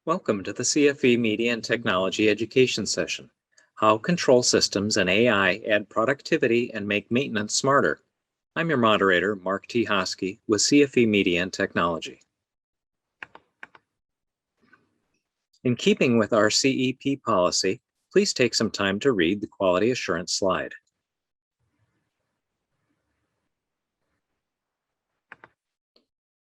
Welcome to the CFE Media and Technology Education Session, How Control Systems and AI Add Productivity and Make Maintenance Smarter. I'm your moderator, Mark T. Hosky with CFE Media and Technology. In keeping with our CEP policy, please take some time to read the quality assurance slide.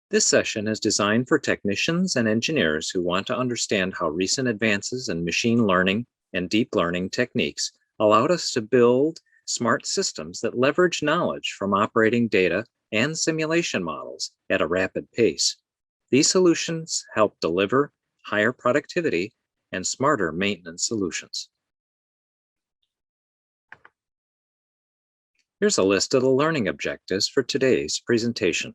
This session is designed for technicians and engineers who want to understand how recent advances in machine learning and deep learning techniques allowed us to build smart systems that leverage knowledge from operating data and simulation models at a rapid pace. These solutions help deliver higher productivity and smarter maintenance solutions. Here's a list of the learning objectives for today's presentation.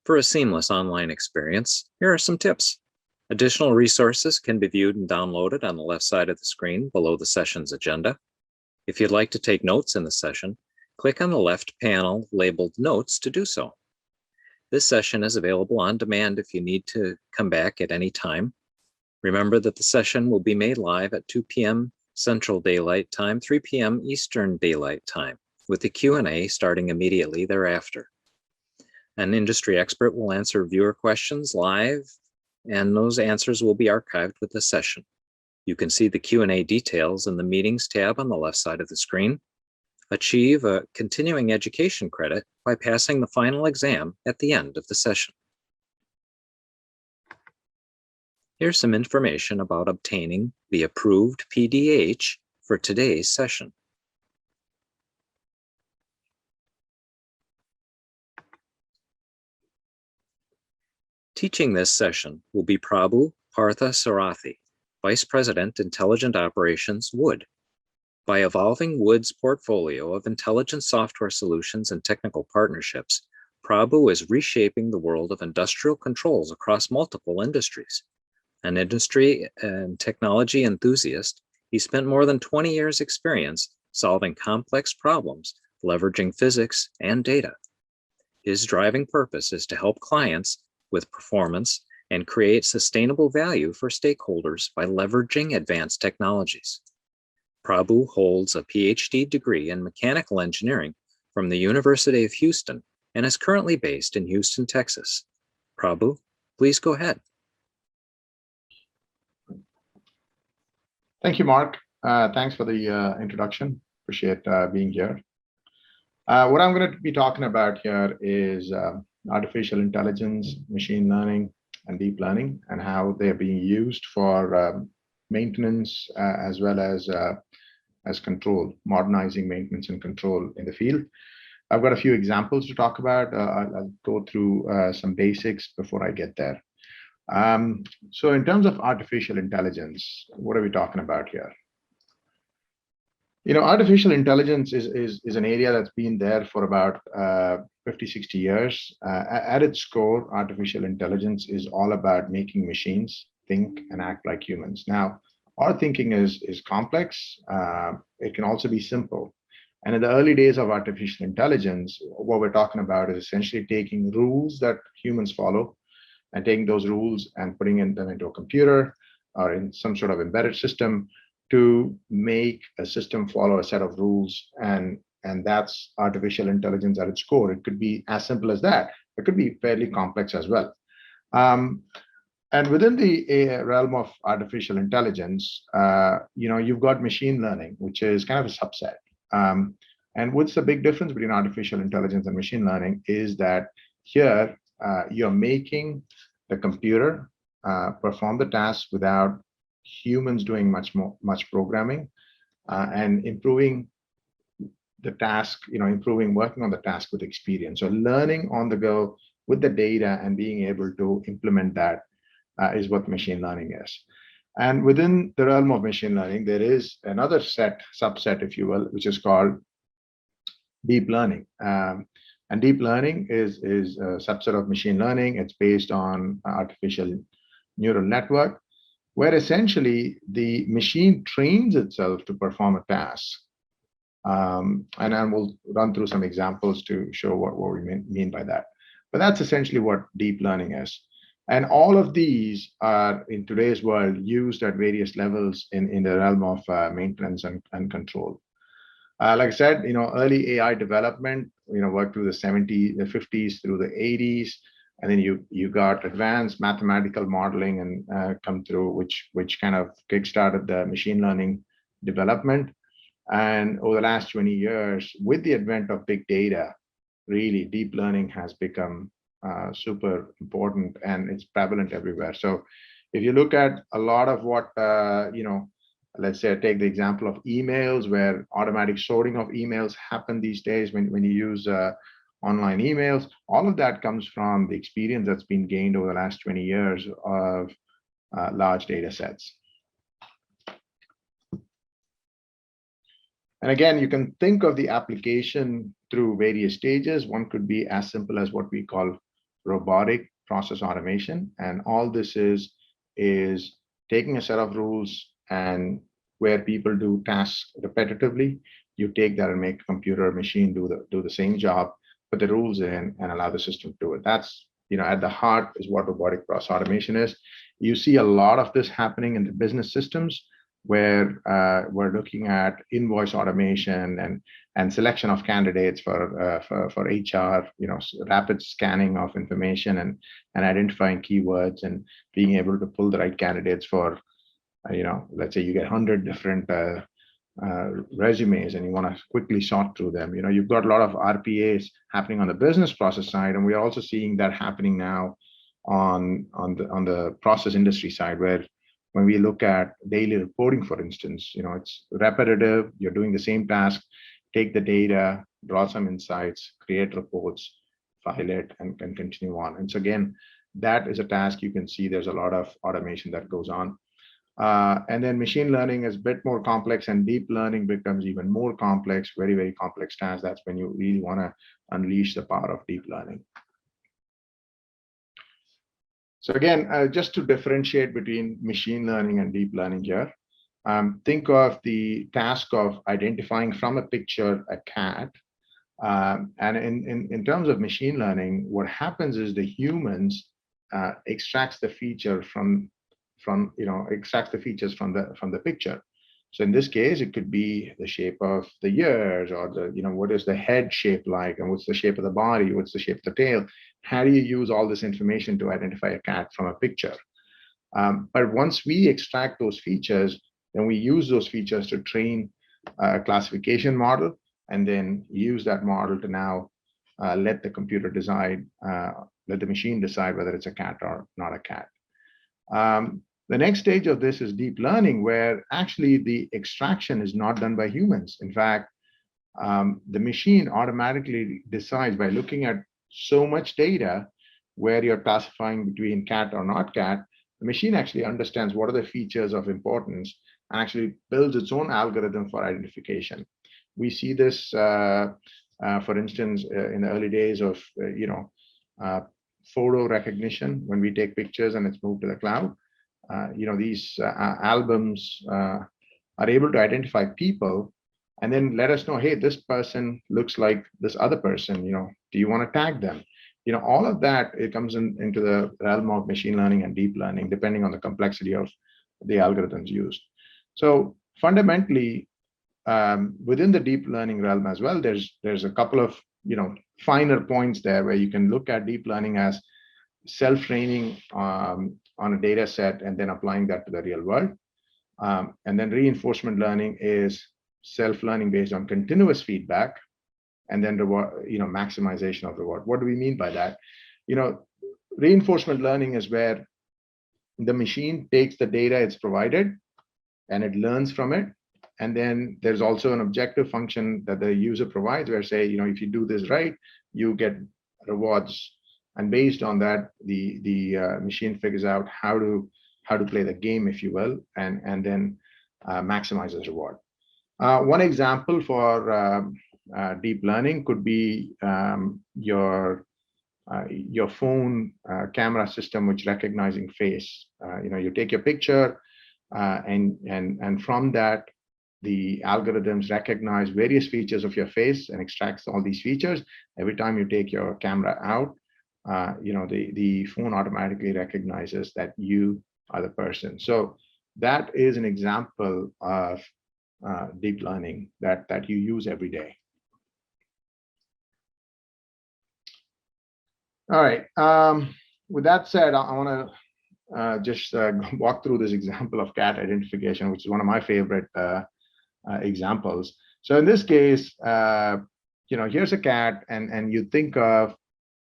For a seamless online experience, here are some tips. Additional resources can be viewed and downloaded on the left side of the screen below the session's agenda. If you'd like to take notes in the session, click on the left panel labeled Notes to do so. This session is available on demand if you need to come back at any time. Remember that the session will be made live at 2 p.m. Central Daylight Time, 3 p.m. Eastern Daylight Time, with the Q&A starting immediately thereafter. An industry expert will answer viewer questions live, and those answers will be archived with the session. You can see the Q&A details in the Meetings tab on the left side of the screen. Achieve a continuing education credit by passing the final exam at the end of the session. Here's some information about obtaining the approved PDH for today's session. Teaching this session will be Prabhu Partha-Sarathi, Vice President, Intelligent Operations, Wood. By evolving Wood's portfolio of intelligent software solutions and technical partnerships, Prabhu is reshaping the world of industrial controls across multiple industries. An industry and technology enthusiast, he spent more than 20 years' experience solving complex problems, leveraging physics and data. His driving purpose is to help clients with performance and create sustainable value for stakeholders by leveraging advanced technologies. Prabhu holds a PhD degree in mechanical engineering from the University of Houston and is currently based in Houston, Texas. Prabhu, please go ahead. Thank you, Mark. Thanks for the introduction. Appreciate being here. What I'm going to be talking about here is artificial intelligence, machine learning, and deep learning, and how they're being used for maintenance as well as control, modernizing maintenance and control in the field. I've got a few examples to talk about. I'll go through some basics before I get there. So in terms of artificial intelligence, what are we talking about here? You know, artificial intelligence is an area that's been there for about 50, 60 years. At its core, artificial intelligence is all about making machines think and act like humans. Now, our thinking is complex. It can also be simple. And in the early days of artificial intelligence, what we're talking about is essentially taking rules that humans follow and taking those rules and putting them into a computer or in some sort of embedded system to make a system follow a set of rules, and that's artificial intelligence at its core. It could be as simple as that. It could be fairly complex as well. And within the realm of artificial intelligence, you know, you've got machine learning, which is kind of a subset. And what's the big difference between artificial intelligence and machine learning is that here you're making the computer perform the task without humans doing much programming, and improving the task, you know, working on the task with experience. So learning on the go with the data and being able to implement that is what machine learning is. And within the realm of machine learning, there is another subset, if you will, which is called deep learning. And deep learning is a subset of machine learning. It's based on artificial neural network, where essentially the machine trains itself to perform a task And then we'll run through some examples to show what we mean by that. But that's essentially what deep learning is. And all of these are, in today's world, used at various levels in the realm of maintenance and control. Like I said, early AI development, worked through the 70s, the 50s, through the 80s, and then you got advanced mathematical modeling and come through, which kind of kickstarted the machine learning development. And over the last 20 years, with the advent of big data, really deep learning has become super important, and it's prevalent everywhere. So if you look at a lot of what, let's say I take the example of emails, where automatic sorting of emails happen these days when you use online emails, all of that comes from the experience that's been gained over the last 20 years of large data sets. And again, you can think of the application through various stages. One could be as simple as what we call robotic process automation. And all this is taking a set of rules, and where people do tasks repetitively, you take that and make a computer or machine do the same job, put the rules in and allow the system to do it. That's, at the heart is what robotic process automation is. You see a lot of this happening in the business systems, where we're looking at invoice automation and selection of candidates for HR, rapid scanning of information and identifying keywords and being able to pull the right candidates for, let's say you get 100 different resumes and you want to quickly sort through them. You've got a lot of RPAs happening on the business process side, and we're also seeing that happening now on the process industry side, where when we look at daily reporting, for instance, it's repetitive. You're doing the same task, take the data, draw some insights, create reports, file it, and can continue on. And so again, that is a task you can see there's a lot of automation that goes on. And then machine learning is a bit more complex, and deep learning becomes even more complex, very, very complex tasks. That's when you really want to unleash the power of deep learning. So again, just to differentiate between machine learning and deep learning here, think of the task of identifying from a picture a cat. And in terms of machine learning, what happens is the humans extracts the feature extracts the features from the picture. So in this case, it could be the shape of the ears, or what is the head shape like, and what's the shape of the body, what's the shape of the tail. How do you use all this information to identify a cat from a picture? But once we extract those features, then we use those features to train a classification model, and then use that model to now let the computer decide, let the machine decide whether it's a cat or not a cat. The next stage of this is deep learning, where actually the extraction is not done by humans. In fact, the machine automatically decides, by looking at so much data where you're classifying between cat or not cat, the machine actually understands what are the features of importance and actually builds its own algorithm for identification. We see this, for instance, in the early days of photo recognition. When we take pictures and it's moved to the cloud, these albums are able to identify people and then let us know, hey, this person looks like this other person, do you want to tag them? All of that, it comes into the realm of machine learning and deep learning, depending on the complexity of the algorithms used. So fundamentally, within the deep learning realm as well, there's a couple of finer points there, where you can look at deep learning as self-training on a data set and then applying that to the real world. And then reinforcement learning is self-learning based on continuous feedback, and then reward, maximization of reward. What do we mean by that? Reinforcement learning is where the machine takes the data it's provided and it learns from it. And then there's also an objective function that the user provides, where say, if you do this right, you get rewards. And based on that, the machine figures out how to play the game, if you will, and then maximizes reward. One example for deep learning could be your phone camera system, which recognizing face. You take your picture, and from that, the algorithms recognize various features of your face and extracts all these features. Every time you take your camera out, the phone automatically recognizes that you are the person. So that is an example of deep learning that you use every day. All right. With that said, I want to just walk through this example of cat identification, which is one of my favorite examples. So in this case, here's a cat, and you think of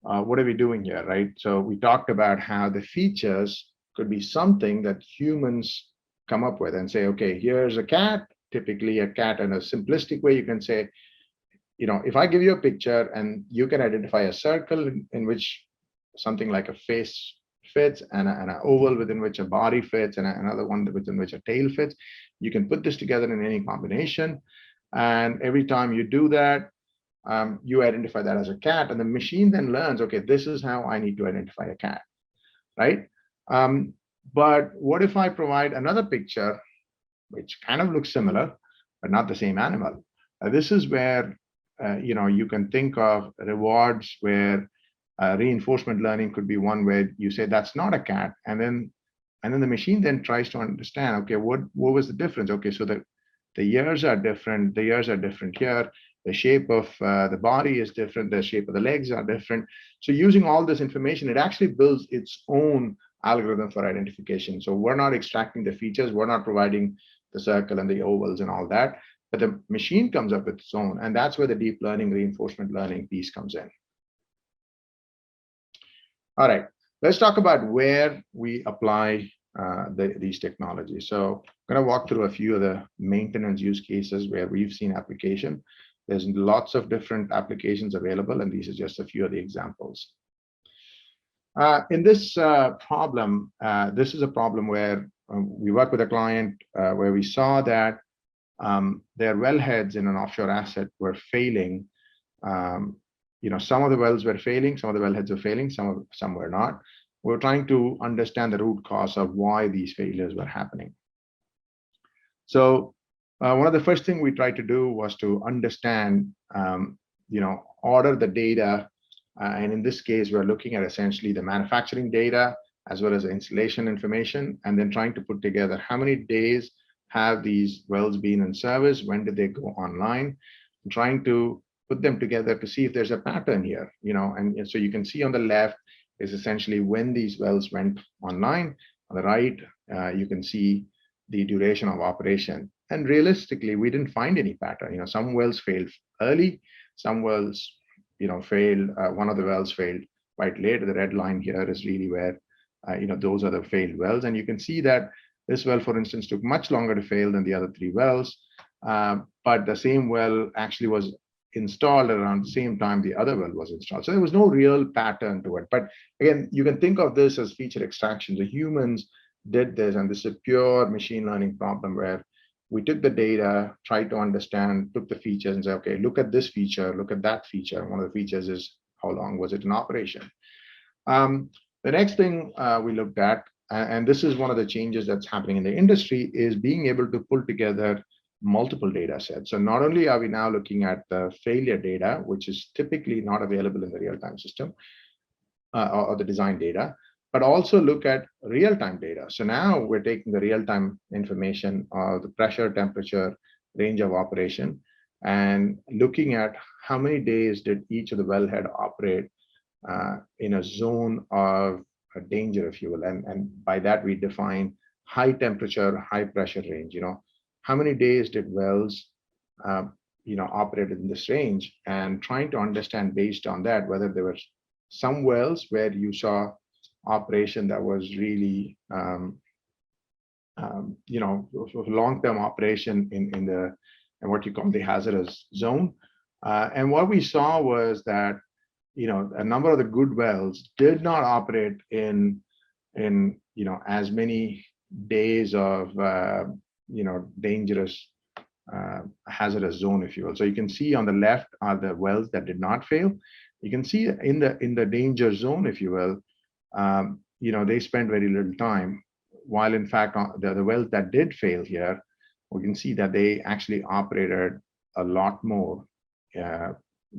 what are we doing here, right? So we talked about how the features could be something that humans come up with and say, okay, here's a cat. Typically, a cat in a simplistic way, you can say, if I give you a picture and you can identify a circle in which something like a face fits and an oval within which a body fits and another one within which a tail fits, you can put this together in any combination. And every time you do that, you identify that as a cat, and the machine then learns, okay, this is how I need to identify a cat, right? But what if I provide another picture which kind of looks similar, but not the same animal? This is where you can think of rewards where reinforcement learning could be one where you say that's not a cat, and then the machine then tries to understand, okay, what was the difference? Okay, so the ears are different. The ears are different here. The shape of the body is different. The shape of the legs are different. So using all this information, it actually builds its own algorithm for identification. So we're not extracting the features. We're not providing the circle and the ovals and all that. But the machine comes up with its own. And that's where the deep learning, reinforcement learning piece comes in. All right, let's talk about where we apply these technologies. So I'm going to walk through a few of the maintenance use cases where we've seen application. There's lots of different applications available, and these are just a few of the examples. In this problem, this is a problem where we work with a client where we saw that their wellheads in an offshore asset were failing. Some of the wells were failing, some of the wellheads were failing, some were not. We're trying to understand the root cause of why these failures were happening. So one of the first things we tried to do was to understand, order the data. And in this case, we're looking at essentially the manufacturing data as well as the installation information, and then trying to put together how many days have these wells been in service, when did they go online, and trying to put them together to see if there's a pattern here, and so you can see on the left is essentially when these wells went online. On the right, you can see the duration of operation. And realistically, we didn't find any pattern. Some wells failed early, some wells, failed. One of the wells failed quite late. The red line here is really where, those are the failed wells. And you can see that this well, for instance, took much longer to fail than the other three wells, but the same well actually was installed around the same time the other well was installed. So there was no real pattern to it. But again, you can think of this as feature extraction. The humans did this, and this is a pure machine learning problem where we took the data, tried to understand, took the features and said, okay, look at this feature, look at that feature. One of the features is how long was it in operation? The next thing we looked at, and this is one of the changes that's happening in the industry, is being able to pull together multiple data sets. So not only are we now looking at the failure data, which is typically not available in the real-time system or the design data, but also look at real-time data. So now we're taking the real-time information of the pressure, temperature, range of operation, and looking at how many days did each of the wellhead operate in a zone of danger, if you will. And by that, we define high temperature, high pressure range. How many days did wells operate in this range, and trying to understand based on that whether there were some wells where you saw operation that was really long-term operation in what you call the hazardous zone. And what we saw was that a number of the good wells did not operate in as many days of dangerous hazardous zone, if you will. So you can see on the left are the wells that did not fail. You can see in the danger zone, if you will, they spent very little time, while in fact the wells that did fail here, we can see that they actually operated a lot more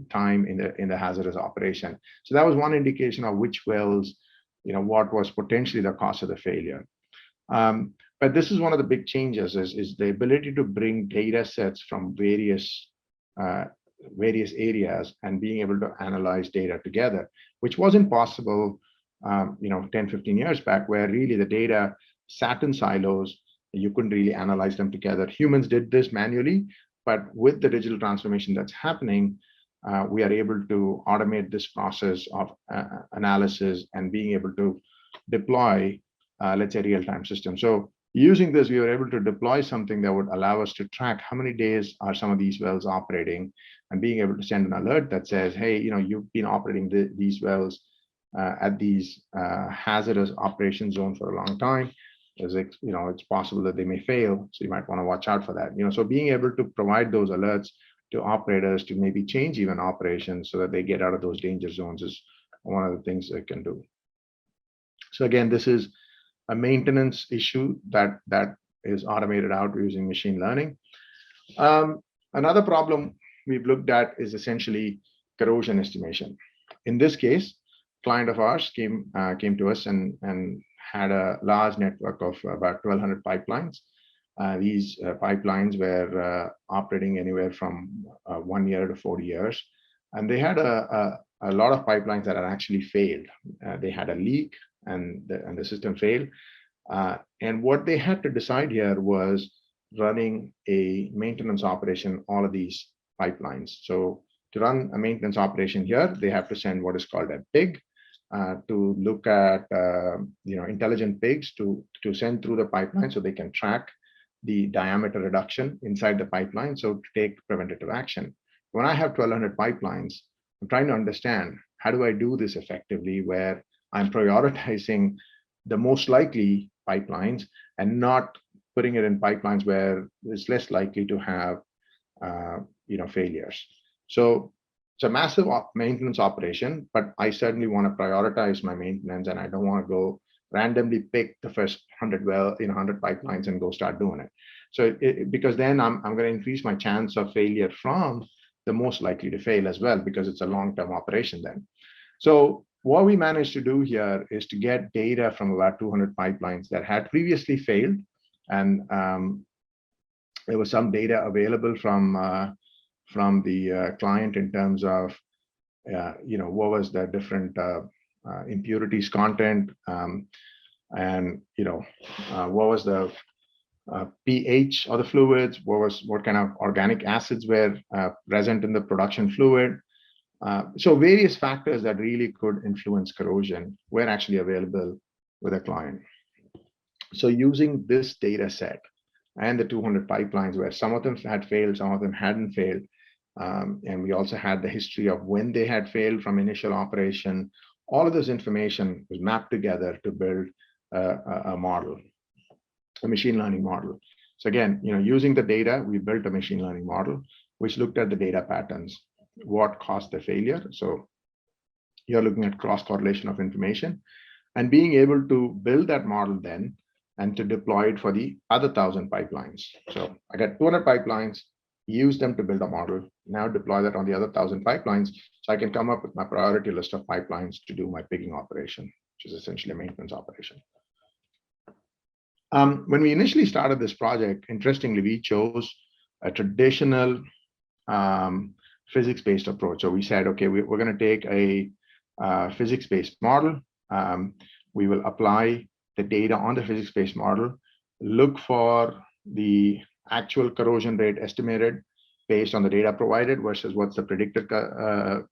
time in the hazardous operation. So that was one indication of which wells, what was potentially the cause of the failure. But this is one of the big changes is the ability to bring data sets from various areas and being able to analyze data together, which wasn't possible 10, 15 years back, where really the data sat in silos. You couldn't really analyze them together. Humans did this manually, but with the digital transformation that's happening, we are able to automate this process of analysis and being able to deploy, let's say, real-time systems. So using this, we were able to deploy something that would allow us to track how many days are some of these wells operating, and being able to send an alert that says, hey, you've been operating these wells at these hazardous operation zone for a long time. It's possible that they may fail, so you might want to watch out for that. So being able to provide those alerts to operators to maybe change even operations so that they get out of those danger zones is one of the things they can do. So again, this is a maintenance issue that is automated out using machine learning. Another problem we've looked at is essentially corrosion estimation. In this case, client of ours came to us and had a large network of about 1,200 pipelines. These pipelines were operating anywhere from 1 year to 40 years. And they had a lot of pipelines that had actually failed. They had a leak and the system failed. And what they had to decide here was running a maintenance operation, all of these pipelines. So to run a maintenance operation here, they have to send what is called a pig to look at intelligent pigs to send through the pipeline so they can track the diameter reduction inside the pipeline, so to take preventative action. When I have 1,200 pipelines, I'm trying to understand how do I do this effectively, where I'm prioritizing the most likely pipelines and not putting it in pipelines where it's less likely to have failures. So it's a massive maintenance operation, but I certainly want to prioritize my maintenance, and I don't want to go randomly pick the first 100 pipelines and go start doing it. So because then I'm going to increase my chance of failure from the most likely to fail as well, because it's a long-term operation then. So what we managed to do here is to get data from about 200 pipelines that had previously failed, and there was some data available from the client in terms of what was the different impurities content, and what was the pH of the fluids, what kind of organic acids were present in the production fluid. So various factors that really could influence corrosion were actually available with a client. So using this data set and the 200 pipelines, where some of them had failed, some of them hadn't failed, and we also had the history of when they had failed from initial operation, all of this information was mapped together to build a model, a machine learning model. So again, using the data, we built a machine learning model which looked at the data patterns, what caused the failure. So you're looking at cross correlation of information and being able to build that model then and to deploy it for the other 1,000 pipelines. So I got 200 pipelines, use them to build a model, now deploy that on the other 1,000 pipelines, so I can come up with my priority list of pipelines to do my pigging operation, which is essentially a maintenance operation. When we initially started this project, interestingly, we chose a traditional physics-based approach. So we said, okay, we're going to take a physics-based model. We will apply the data on the physics-based model, look for the actual corrosion rate estimated based on the data provided versus what's the predicted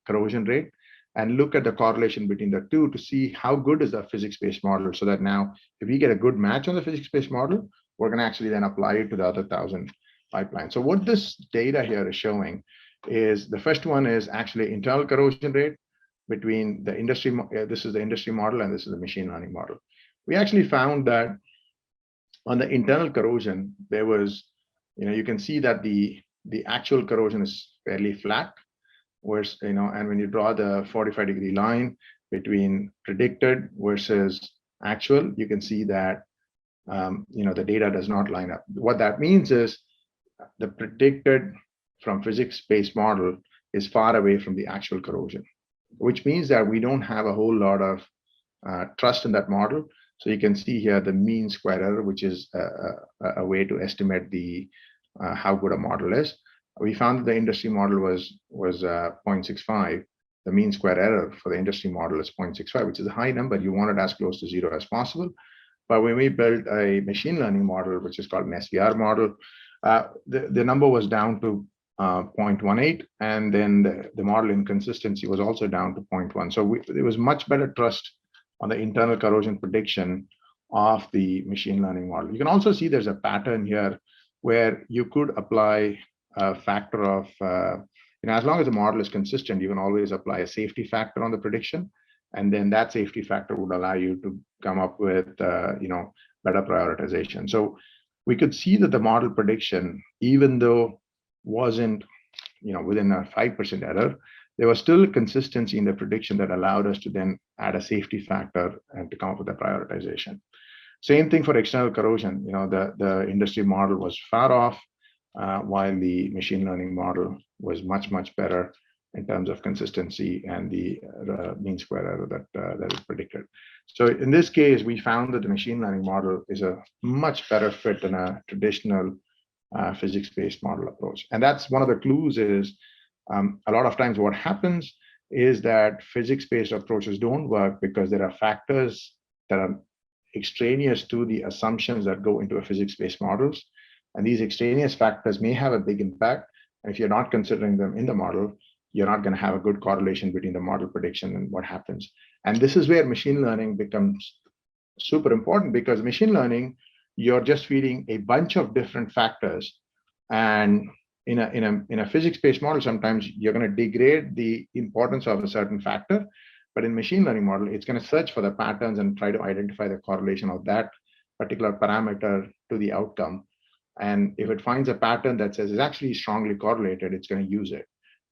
corrosion rate, and look at the correlation between the two to see how good is the physics-based model, so that now if we get a good match on the physics-based model, we're going to actually then apply it to the other 1,000 pipelines. So what this data here is showing is the first one is actually internal corrosion rate between the industry. This is the industry model, and this is the machine learning model. We actually found that on the internal corrosion, there was, you can see that the actual corrosion is fairly flat, whereas, and when you draw the 45-degree line between predicted versus actual, you can see that, the data does not line up. What that means is the predicted from physics-based model is far away from the actual corrosion, which means that we don't have a whole lot of trust in that model. So you can see here the mean square error, which is a way to estimate the how good a model is. We found that the industry model was 0.65. The mean square error for the industry model is 0.65, which is a high number. You want it as close to zero as possible. But when we built a machine learning model, which is called an SVR model, the number was down to 0.18, and then the model inconsistency was also down to 0.1. So there was much better trust on the internal corrosion prediction of the machine learning model. You can also see there's a pattern here where you could apply a factor of, as long as the model is consistent, you can always apply a safety factor on the prediction. And then that safety factor would allow you to come up with, better prioritization. So we could see that the model prediction, even though wasn't, within a 5% error, there was still consistency in the prediction that allowed us to then add a safety factor and to come up with a prioritization. Same thing for external corrosion. The industry model was far off, while the machine learning model was much, much better in terms of consistency and the mean square error that is predicted. So in this case, we found that the machine learning model is a much better fit than a traditional physics-based model approach. And that's one of the clues is a lot of times what happens is that physics-based approaches don't work because there are factors that are extraneous to the assumptions that go into a physics-based models. And these extraneous factors may have a big impact. And if you're not considering them in the model, you're not going to have a good correlation between the model prediction and what happens. And this is where machine learning becomes super important, because machine learning, you're just feeding a bunch of different factors. And in a physics-based model, sometimes you're going to degrade the importance of a certain factor. But in machine learning model, it's going to search for the patterns and try to identify the correlation of that particular parameter to the outcome. And if it finds a pattern that says it's actually strongly correlated, it's going to use it.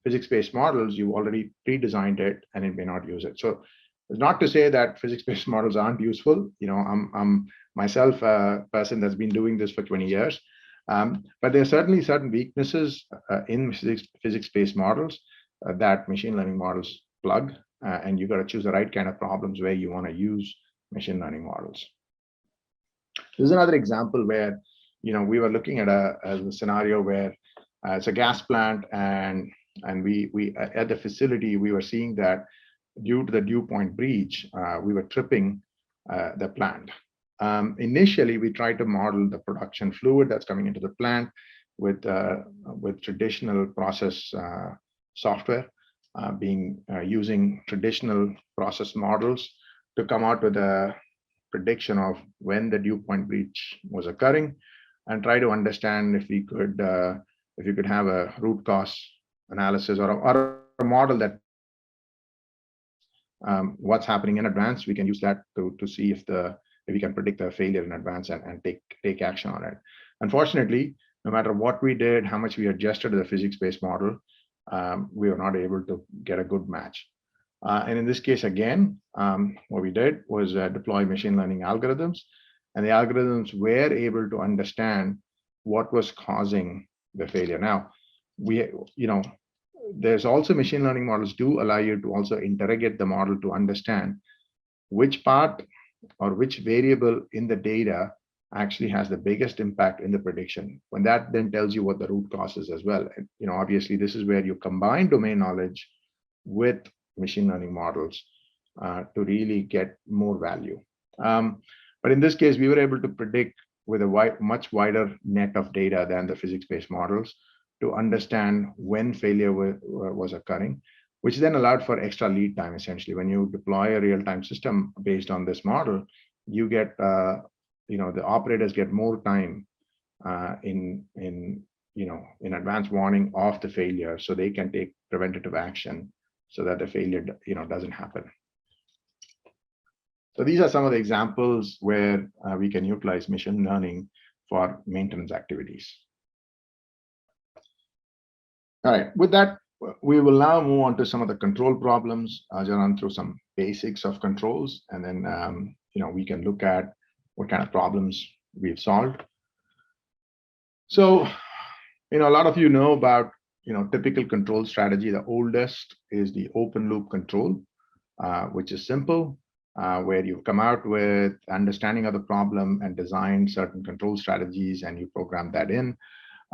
Physics-based models, you already pre-designed it and it may not use it. So it's not to say that physics-based models aren't useful. I'm myself a person that's been doing this for 20 years. But there are certainly certain weaknesses in physics-based models that machine learning models plug. And you got to choose the right kind of problems where you want to use machine learning models. This is another example where, we were looking at a scenario where it's a gas plant, and we at the facility, we were seeing that due to the dew point breach, we were tripping the plant. Initially, we tried to model the production fluid that's coming into the plant with traditional process software, using traditional process models to come out with a prediction of when the dew point breach was occurring, and try to understand if you could have a root cause analysis or a model that what's happening in advance. We can use that to see if we can predict the failure in advance and take action on it. Unfortunately, no matter what we did, how much we adjusted to the physics-based model, we were not able to get a good match. And in this case, again, what we did was deploy machine learning algorithms, and the algorithms were able to understand what was causing the failure. Now, there's also machine learning models do allow you to also interrogate the model to understand which part or which variable in the data actually has the biggest impact in the prediction. When that then tells you what the root cause is as well. And, obviously, this is where you combine domain knowledge with machine learning models to really get more value. But in this case, we were able to predict with a much wider net of data than the physics-based models to understand when failure was occurring, which then allowed for extra lead time. Essentially, when you deploy a real-time system based on this model, you get, the operators get more time in advance warning of the failure, so they can take preventative action so that the failure, doesn't happen. So these are some of the examples where we can utilize machine learning for maintenance activities. All right, with that, we will now move on to some of the control problems. I'll run through some basics of controls, and then we can look at what kind of problems we've solved. So A lot of you know about, typical control strategy. The oldest is the open loop control, which is simple, where you come out with understanding of the problem and design certain control strategies, and you program that in.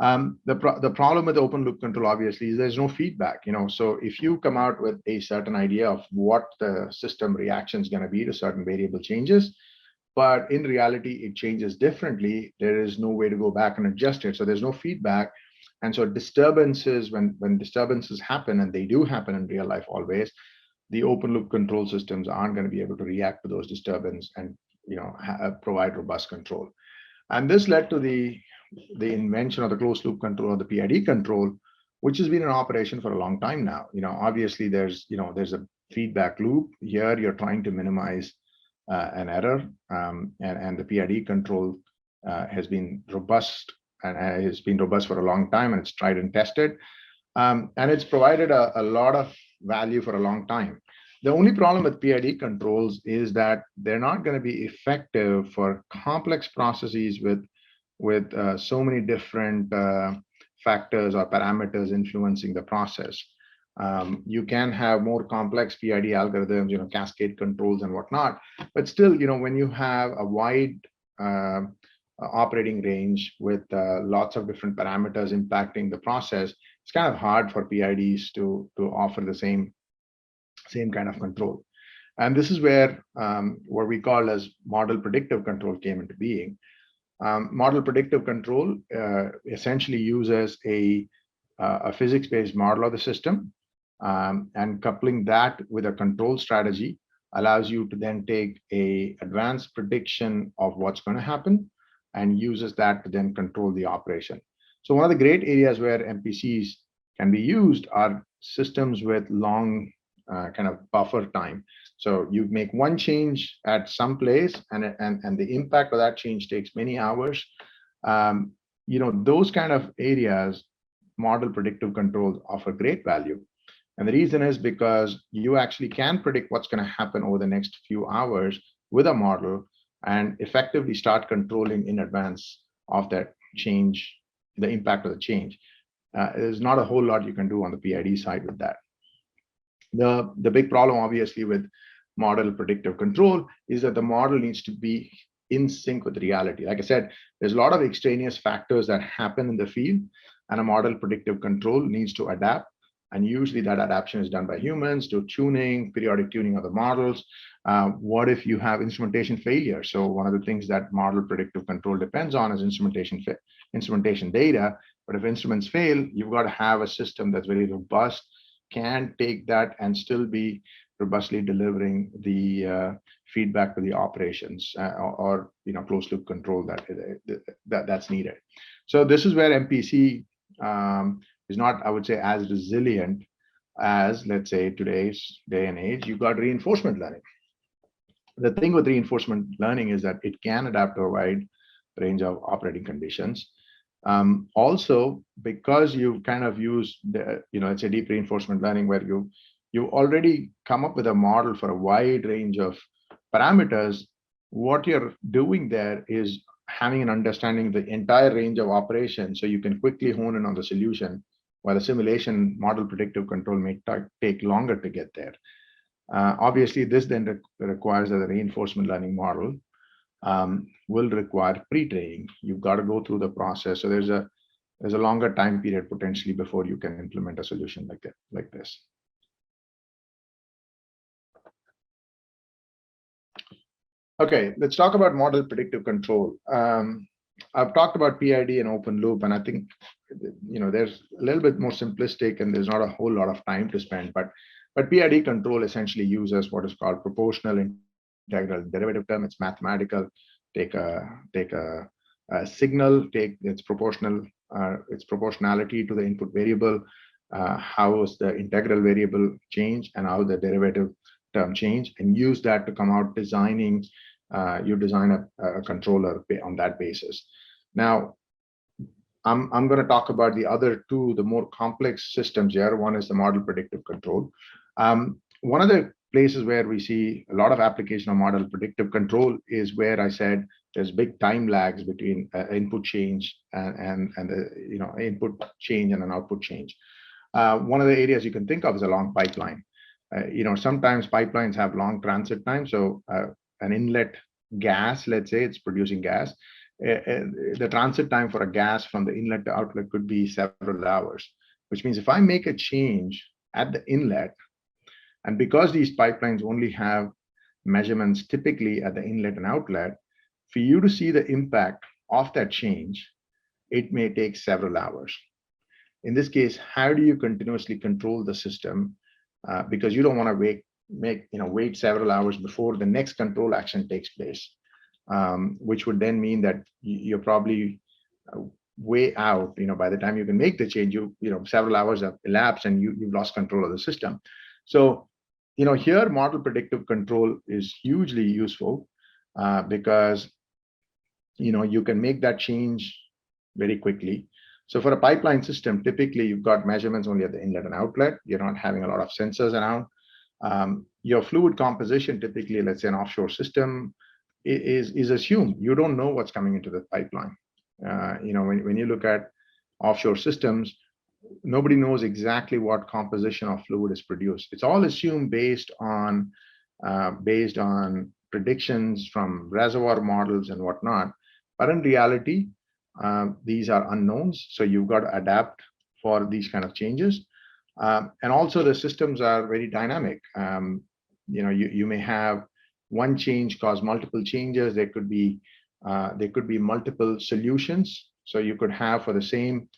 The problem with open loop control, obviously, is there's no feedback. So if you come out with a certain idea of what the system reaction is going to be to certain variable changes, but in reality it changes differently, there is no way to go back and adjust it. So there's no feedback. And so disturbances, when disturbances happen, and they do happen in real life always, the open loop control systems aren't going to be able to react to those disturbances and provide robust control. And this led to the invention of the closed loop control, or the PID control, which has been in operation for a long time now. Obviously there's a feedback loop here. You're trying to minimize an error, and the PID control has been robust, and has been robust for a long time, and it's tried and tested, and it's provided a lot of value for a long time. The only problem with PID controls is that they're not going to be effective for complex processes with so many different factors or parameters influencing the process. You can have more complex PID algorithms, cascade controls and whatnot, but still, when you have a wide operating range with lots of different parameters impacting the process, it's kind of hard for PIDs to offer the same kind of control. And this is where what we call as model predictive control came into being. Model predictive control essentially uses a physics-based model of the system, and coupling that with a control strategy allows you to then take a advanced prediction of what's going to happen and uses that to then control the operation. So one of the great areas where MPCs can be used are systems with long kind of buffer time. So you make one change at some place, and the impact of that change takes many hours. Those kind of areas, model predictive controls offer great value. And the reason is because you actually can predict what's going to happen over the next few hours with a model, and effectively start controlling in advance of that change, the impact of the change. There's not a whole lot you can do on the PID side with that. The big problem, obviously, with model predictive control is that the model needs to be in sync with reality. Like I said, there's a lot of extraneous factors that happen in the field, and a model predictive control needs to adapt. And usually that adaptation is done by humans, to tuning, periodic tuning of the models. What if you have instrumentation failure? So one of the things that model predictive control depends on is instrumentation data. But if instruments fail, you've got to have a system that's very robust, can take that and still be robustly delivering the feedback to the operations, or closed loop control that's needed. So this is where MPC is not, I would say, as resilient as, let's say, today's day and age. You've got reinforcement learning. The thing with reinforcement learning is that it can adapt to a wide range of operating conditions. Also, because you kind of use it's a deep reinforcement learning where you already come up with a model for a wide range of parameters. What you're doing there is having an understanding of the entire range of operations, so you can quickly hone in on the solution, while the simulation model predictive control may take longer to get there. Obviously, this then requires that the reinforcement learning model will require pre-training. You've got to go through the process. So there's a longer time period potentially before you can implement a solution like this. Okay, let's talk about model predictive control. I've talked about PID and open loop, and I think there's a little bit more simplistic, and there's not a whole lot of time to spend. But PID control essentially uses what is called proportional integral derivative term. It's mathematical. Take a signal, take its proportionality to the input variable. How is the integral variable change, and how the derivative term change, and use that to come out designing. You design a controller on that basis. Now, I'm going to talk about the other two, the more complex systems here. One is the model predictive control. One of the places where we see a lot of application of model predictive control is where I said there's big time lags between input change and the input change and an output change. One of the areas you can think of is a long pipeline. Sometimes pipelines have long transit time. So an inlet gas, let's say it's producing gas, the transit time for a gas from the inlet to outlet could be several hours, which means if I make a change at the inlet, and because these pipelines only have measurements typically at the inlet and outlet, for you to see the impact of that change, it may take several hours. In this case, how do you continuously control the system? Because you don't want to wait several hours before the next control action takes place, which would then mean that you're probably way out. By the time you can make the change, several hours have elapsed and you've lost control of the system. So, here model predictive control is hugely useful because you can make that change very quickly. So for a pipeline system, typically you've got measurements only at the inlet and outlet. You're not having a lot of sensors around. Your fluid composition, typically, let's say an offshore system, is assumed. You don't know what's coming into the pipeline. When you look at offshore systems, nobody knows exactly what composition of fluid is produced. It's all assumed based on predictions from reservoir models and whatnot. But in reality, these are unknowns, so you've got to adapt for these kind of changes. And also the systems are very dynamic. You may have one change cause multiple changes. There could be multiple solutions. So you could have, for the same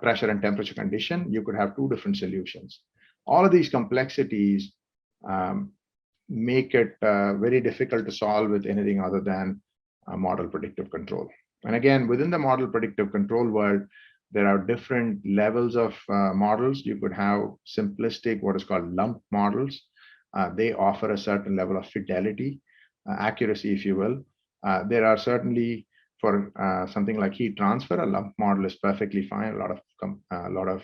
pressure and temperature condition, you could have two different solutions. All of these complexities make it very difficult to solve with anything other than model predictive control. And again, within the model predictive control world, there are different levels of models. You could have simplistic, what is called lump models. They offer a certain level of fidelity, accuracy, if you will. There are certainly, for something like heat transfer, a lump model is perfectly fine. A lot of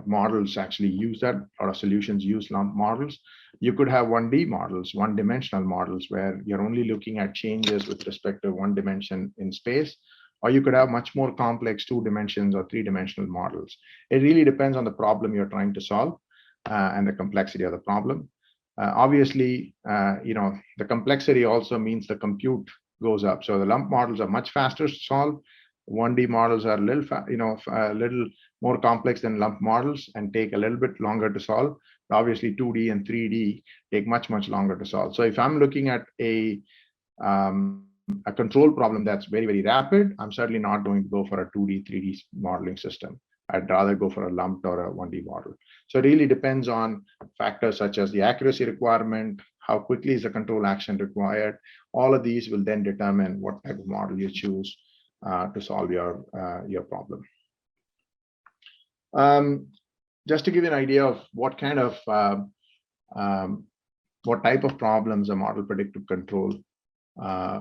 models actually use that. A lot of solutions use lump models. You could have 1D models, one-dimensional models, where you're only looking at changes with respect to one dimension in space. Or you could have much more complex 2 dimensions or 3-dimensional models. It really depends on the problem you're trying to solve and the complexity of the problem. Obviously, the complexity also means the compute goes up. So the lump models are much faster to solve. 1D models are a little more complex than lump models and take a little bit longer to solve. Obviously, 2D and 3D take much, much longer to solve. So if I'm looking at a control problem that's very, very rapid, I'm certainly not going to go for a 2D, 3D modeling system. I'd rather go for a lumped or a 1D model. So it really depends on factors such as the accuracy requirement, how quickly is the control action required. All of these will then determine what type of model you choose to solve your problem. Just to give you an idea of what kind of what type of problems a model predictive control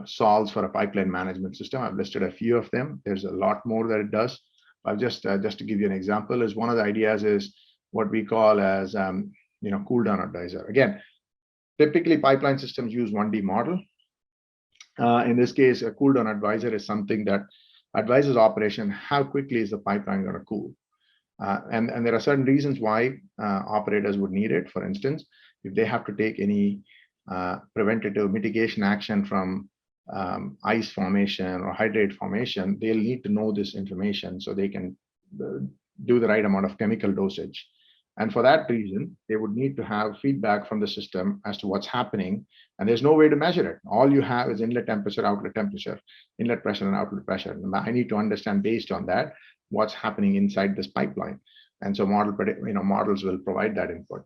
solves for a pipeline management system, I've listed a few of them. There's a lot more that it does. I'll just to give you an example, is one of the ideas is what we call as cool down advisor. Again, typically pipeline systems use 1D model. In this case, a cool down advisor is something that advises operation how quickly is the pipeline going to cool. And there are certain reasons why operators would need it. For instance, if they have to take any preventative mitigation action from ice formation or hydrate formation, they'll need to know this information so they can do the right amount of chemical dosage. And for that reason, they would need to have feedback from the system as to what's happening. And there's no way to measure it. All you have is inlet temperature, inlet pressure, and outlet pressure. And I need to understand based on that what's happening inside this pipeline. And so models will provide that input.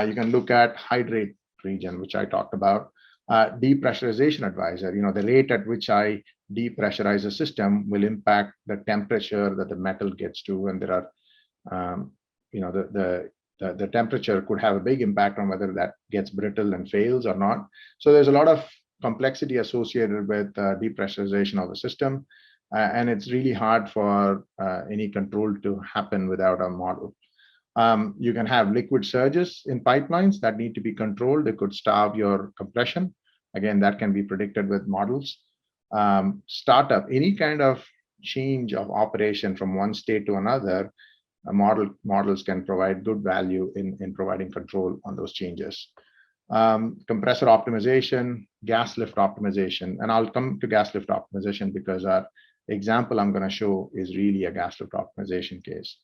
You can look at hydrate region, which I talked about. Depressurization advisor, the rate at which I depressurize a system will impact the temperature that the metal gets to, and there are the temperature could have a big impact on whether that gets brittle and fails or not. So there's a lot of complexity associated with depressurization of the system, and it's really hard for any control to happen without a model. You can have liquid surges in pipelines that need to be controlled. They could starve your compression. Again, that can be predicted with models. Startup, any kind of change of operation from one state to another, models can provide good value in providing control on those changes. Compressor optimization, gas lift optimization, and I'll come to gas lift optimization because our example I'm going to show is really a gas lift optimization case.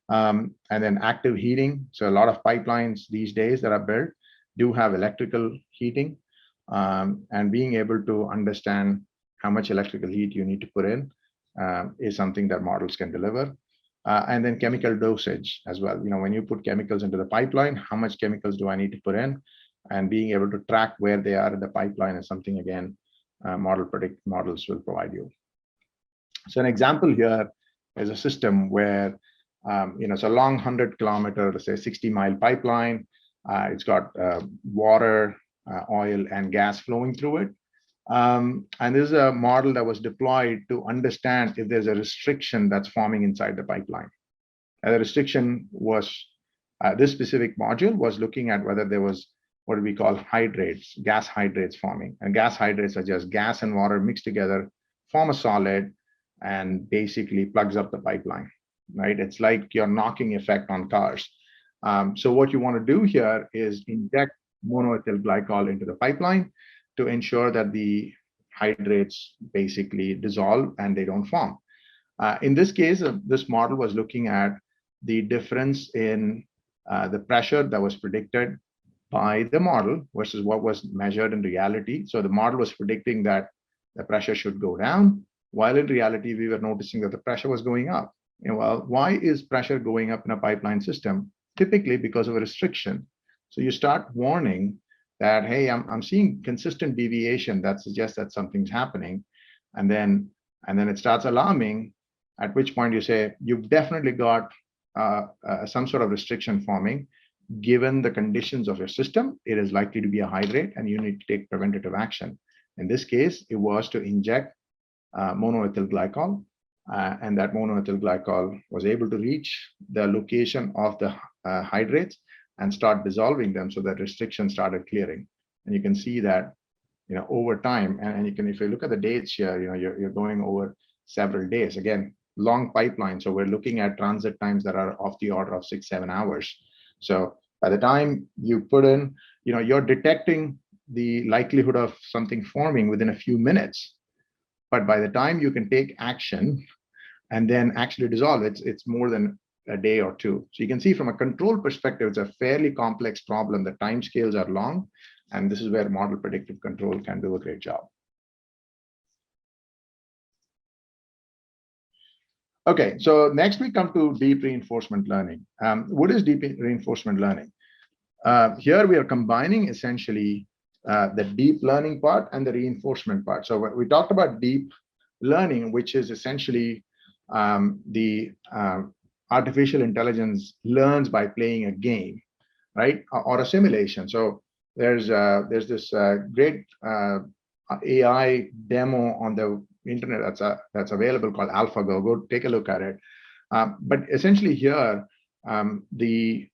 And then active heating. So a lot of pipelines these days that are built do have electrical heating, and being able to understand how much electrical heat you need to put in is something that models can deliver. And then chemical dosage as well. When you put chemicals into the pipeline, how much chemicals do I need to put in? And being able to track where they are in the pipeline is something, again, models will provide you. So an example here is a system where it's a long 100-kilometer, let's say 60-mile pipeline. It's got water, oil, and gas flowing through it. And this is a model that was deployed to understand if there's a restriction that's forming inside the pipeline. And the restriction was, this specific module was looking at whether there was what we call hydrates, gas hydrates forming. And gas hydrates are just gas and water mixed together, form a solid, and basically plugs up the pipeline, right? It's like your knocking effect on cars. So what you want to do here is inject monoethyl glycol into the pipeline to ensure that the hydrates basically dissolve and they don't form. In this case, this model was looking at the difference in the pressure that was predicted by the model versus what was measured in reality. So the model was predicting that the pressure should go down, while in reality, we were noticing that the pressure was going up. And well, why is pressure going up in a pipeline system? Typically because of a restriction. So you start warning that, hey, I'm seeing consistent deviation that suggests that something's happening. And then it starts alarming, at which point you say, you've definitely got some sort of restriction forming. Given the conditions of your system, it is likely to be a hydrate and you need to take preventative action. In this case, it was to inject monoethyl glycol, and that monoethyl glycol was able to reach the location of the hydrates and start dissolving them, so that restriction started clearing. And you can see that, over time, and you can, if you look at the dates here, you're going over several days. Again, long pipeline, so we're looking at transit times that are of the order of 6-7 hours. So by the time you put in, you're detecting the likelihood of something forming within a few minutes. But by the time you can take action and then actually dissolve, it's more than a day or two. So you can see from a control perspective, it's a fairly complex problem. The timescales are long, and this is where model predictive control can do a great job. Okay, so next we come to deep reinforcement learning. What is deep reinforcement learning? Here we are combining essentially the deep learning part and the reinforcement part. So we talked about deep learning, which is essentially the artificial intelligence learns by playing a game, right, or a simulation. So there's this great AI demo on the internet that's available called AlphaGo. Go take a look at it. But essentially here, the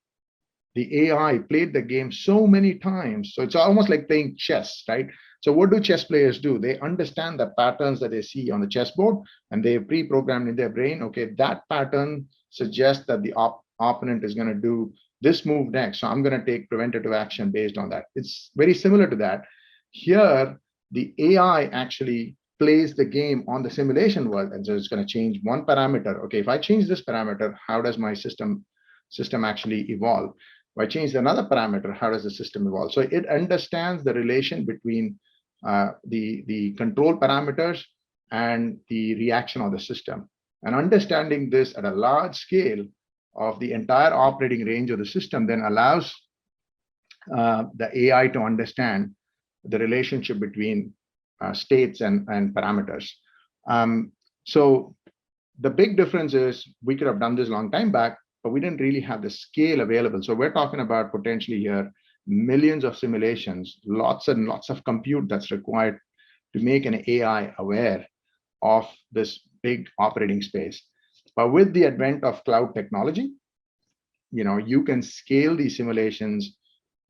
AI played the game so many times, so it's almost like playing chess, right? So what do chess players do? They understand the patterns that they see on the chessboard, and they pre-programmed in their brain, okay, that pattern suggests that the opponent is going to do this move next, so I'm going to take preventative action based on that. It's very similar to that. Here, the AI actually plays the game on the simulation world, and so it's going to change one parameter. Okay, if I change this parameter, how does my system actually evolve? If I change another parameter, how does the system evolve? So it understands the relation between the control parameters and the reaction of the system. And understanding this at a large scale of the entire operating range of the system then allows the AI to understand the relationship between states and parameters. So the big difference is we could have done this a long time back, but we didn't really have the scale available. So we're talking about potentially here millions of simulations, lots and lots of compute that's required to make an AI aware of this big operating space. But with the advent of cloud technology, you can scale these simulations,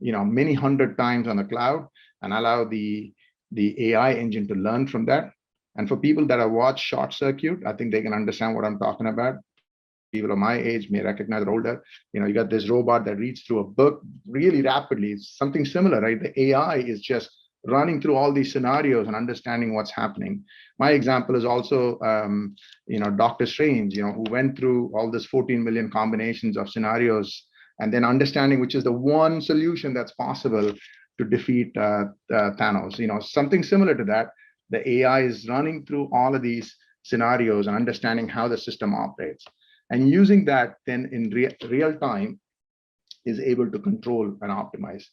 many hundred times on the cloud and allow the the AI engine to learn from that. And for people that have watched Short Circuit, I think they can understand what I'm talking about. People of my age may recognize, or older. You got this robot that reads through a book really rapidly. It's something similar, right? The AI is just running through all these scenarios and understanding what's happening. My example is also, Dr. Strange, who went through all this 14 million combinations of scenarios and then understanding which is the one solution that's possible to defeat Thanos. Something similar to that. The AI is running through all of these scenarios and understanding how the system operates. And using that then in real time is able to control and optimize.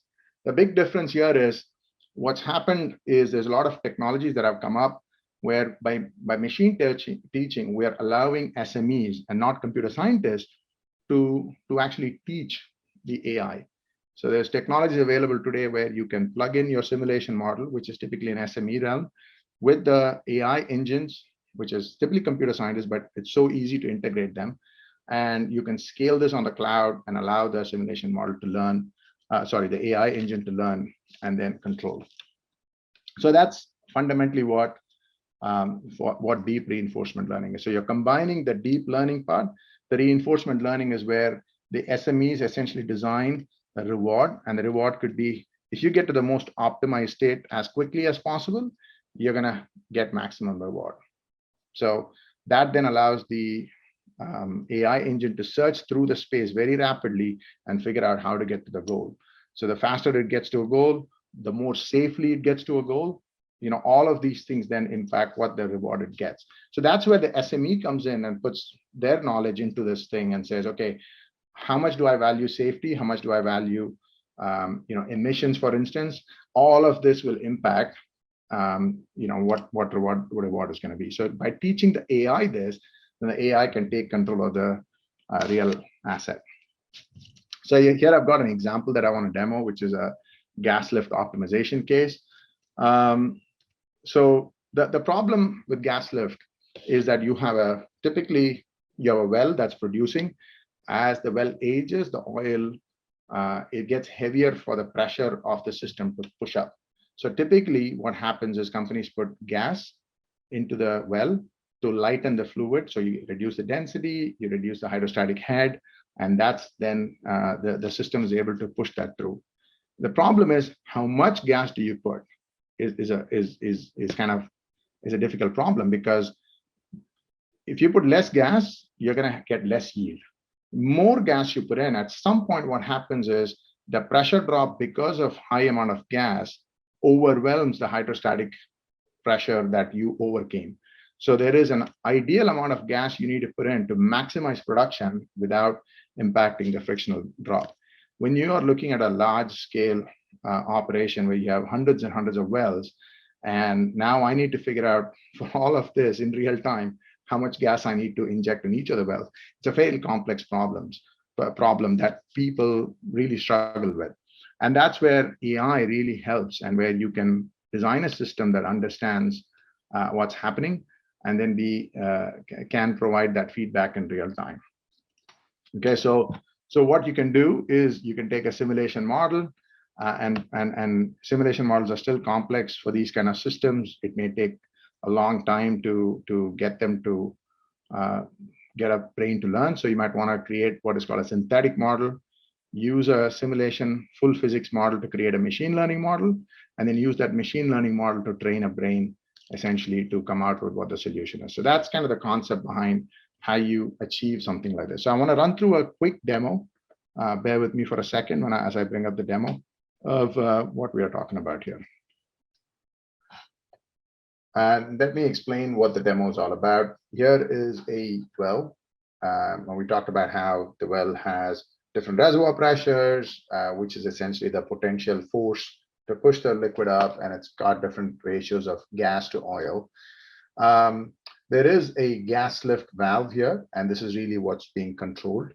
The big difference here is what's happened is there's a lot of technologies that have come up where by machine teaching, we are allowing SMEs and not computer scientists to actually teach the AI. So there's technologies available today where you can plug in your simulation model, which is typically an SME realm, with the AI engines, which is typically computer scientists, but it's so easy to integrate them. And you can scale this on the cloud and allow the simulation model to learn, the AI engine to learn and then control. So that's fundamentally what deep reinforcement learning is. So you're combining the deep learning part. The reinforcement learning is where the SMEs essentially design a reward, and the reward could be, if you get to the most optimized state as quickly as possible, you're gonna get maximum reward. So that then allows the AI engine to search through the space very rapidly and figure out how to get to the goal. So the faster it gets to a goal, the more safely it gets to a goal. All of these things then impact what the reward it gets. So that's where the SME comes in and puts their knowledge into this thing and says, okay, how much do I value safety? How much do I value emissions, for instance? All of this will impact what reward is going to be. So by teaching the AI this, then the AI can take control of the real asset. So here I've got an example that I want to demo, which is a gas lift optimization case. So the problem with gas lift is that typically you have a well that's producing. As the well ages, the oil, it gets heavier for the pressure of the system to push up. So typically what happens is companies put gas into the well to lighten the fluid. So you reduce the density, you reduce the hydrostatic head, and that's then the system is able to push that through. The problem is how much gas do you put is a difficult problem, because if you put less gas, you're going to get less yield. More gas you put in, at some point what happens is the pressure drop, because of high amount of gas, overwhelms the hydrostatic pressure that you overcame. So there is an ideal amount of gas you need to put in to maximize production without impacting the frictional drop. When you are looking at a large scale operation where you have hundreds and hundreds of wells, and now I need to figure out for all of this in real time, how much gas I need to inject in each of the wells. It's a fairly complex problem that people really struggle with. And that's where AI really helps, and where you can design a system that understands what's happening, and then can provide that feedback in real time. Okay, so what you can do is you can take a simulation model, and simulation models are still complex for these kind of systems. It may take a long time to get them to get a brain to learn. So you might want to create what is called a synthetic model, use a simulation full physics model to create a machine learning model, and then use that machine learning model to train a brain essentially to come out with what the solution is. So that's kind of the concept behind how you achieve something like this. So I want to run through a quick demo. Bear with me for a second as I bring up the demo of what we are talking about here. And let me explain what the demo is all about. Here is a well. When we talked about how the well has different reservoir pressures, which is essentially the potential force to push the liquid up, and it's got different ratios of gas to oil. There is a gas lift valve here, and this is really what's being controlled.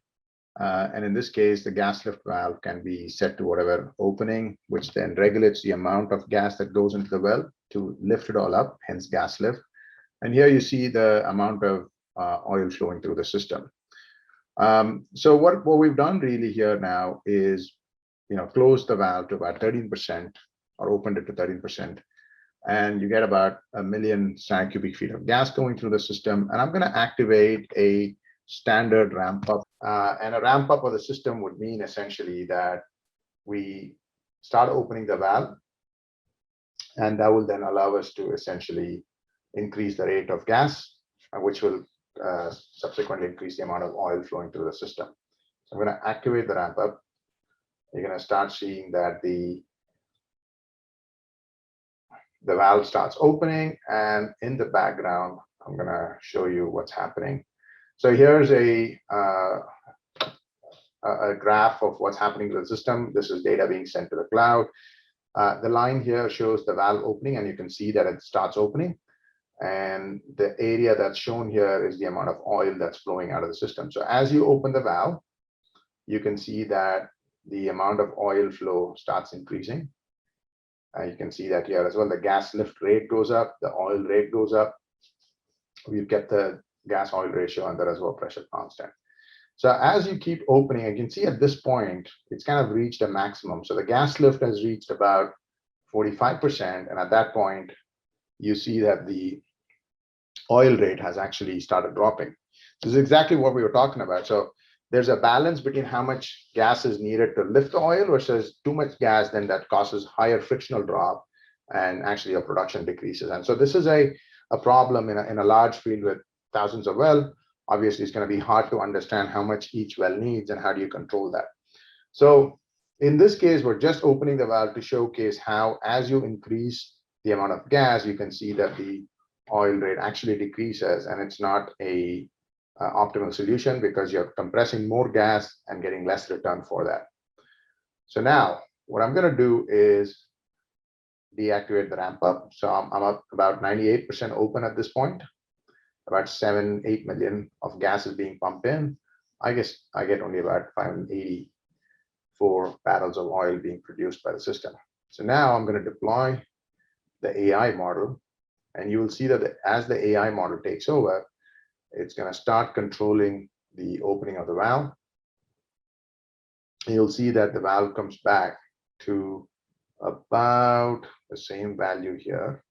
And in this case, the gas lift valve can be set to whatever opening, which then regulates the amount of gas that goes into the well to lift it all up, hence gas lift. And here you see the amount of oil flowing through the system. So what we've done really here now is, close the valve to about 13%, or opened it to 13%. and you get about 1 million standard cubic feet of gas going through the system. And I'm going to activate a standard ramp up. And a ramp up of the system would mean essentially that we start opening the valve, and that will then allow us to essentially increase the rate of gas, which will subsequently increase the amount of oil flowing through the system. So I'm going to activate the ramp up. You're going to start seeing that the valve starts opening, and in the background, I'm going to show you what's happening. So here's a graph of what's happening to the system. This is data being sent to the cloud. The line here shows the valve opening, and you can see that it starts opening. And the area that's shown here is the amount of oil that's flowing out of the system. So as you open the valve, you can see that the amount of oil flow starts increasing. You can see that here as well. The gas lift rate goes up, the oil rate goes up. We've kept the gas oil ratio and the reservoir pressure constant. So as you keep opening, you can see at this point, it's kind of reached a maximum. So the gas lift has reached about 45%. And at that point, you see that the oil rate has actually started dropping. This is exactly what we were talking about. So there's a balance between how much gas is needed to lift the oil versus too much gas, then that causes higher frictional drop, and actually your production decreases. And so this is a problem in a large field with thousands of wells. Obviously, it's going to be hard to understand how much each well needs and how do you control that. So in this case, we're just opening the valve to showcase how, as you increase the amount of gas, you can see that the oil rate actually decreases, and it's not a optimal solution because you're compressing more gas and getting less return for that. So now what I'm going to do is deactivate the ramp up. So I'm up about 98% open at this point. About 7-8 million of gas is being pumped in. I guess I get only about 584 barrels of oil being produced by the system. So now I'm going to deploy the AI model, and you will see that as the AI model takes over, it's going to start controlling the opening of the valve. You'll see that the valve comes back to about the same value here,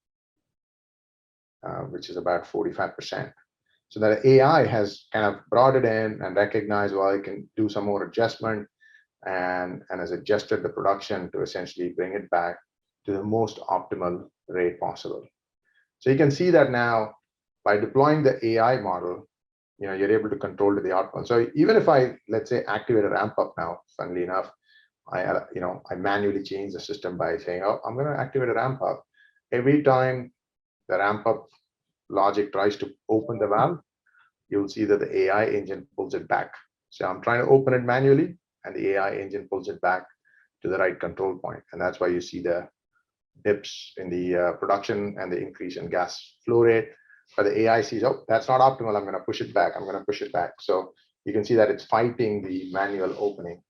which is about 45%. So that AI has kind of brought it in and recognized, well, it can do some more adjustment, and has adjusted the production to essentially bring it back to the most optimal rate possible. So you can see that now by deploying the AI model, you're able to control to the outcome. So even if I, let's say, activate a ramp up now, funnily enough, I manually change the system by saying, oh, I'm going to activate a ramp up. Every time the ramp up logic tries to open the valve, you'll see that the AI engine pulls it back. So I'm trying to open it manually, and the AI engine pulls it back to the right control point. And that's why you see the dips in the production and the increase in gas flow rate. But the AI sees, oh, that's not optimal. I'm going to push it back. I'm going to push it back. So you can see that it's fighting the manual opening.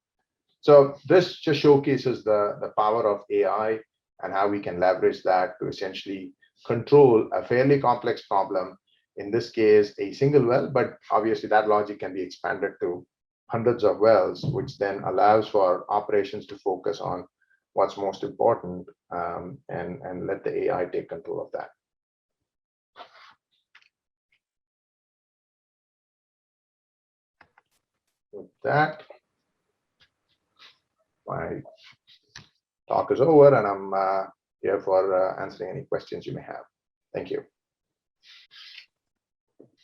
So this just showcases the power of AI and how we can leverage that to essentially control a fairly complex problem. In this case, a single well, but obviously that logic can be expanded to hundreds of wells, which then allows for operations to focus on what's most important, and let the AI take control of that. With that, my talk is over, and I'm here for answering any questions you may have. Thank you.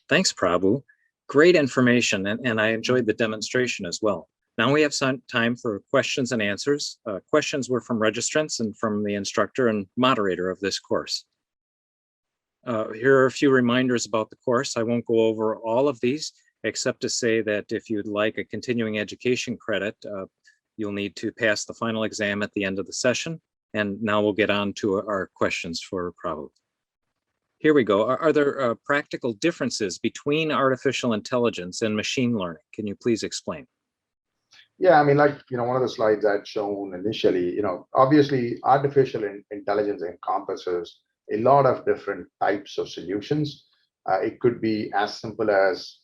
Thanks, Prabhu. Great information, and I enjoyed the demonstration as well. Now we have some time for questions and answers. Questions were from registrants and from the instructor and moderator of this course. Here are a few reminders about the course. I won't go over all of these, except to say that if you'd like a continuing education credit, you'll need to pass the final exam at the end of the session. And now we'll get on to our questions for Prabhu. Here we go. Are there practical differences between artificial intelligence and machine learning? Can you please explain? Yeah, I mean, like, one of the slides I'd shown initially, obviously artificial intelligence encompasses a lot of different types of solutions. It could be as simple as,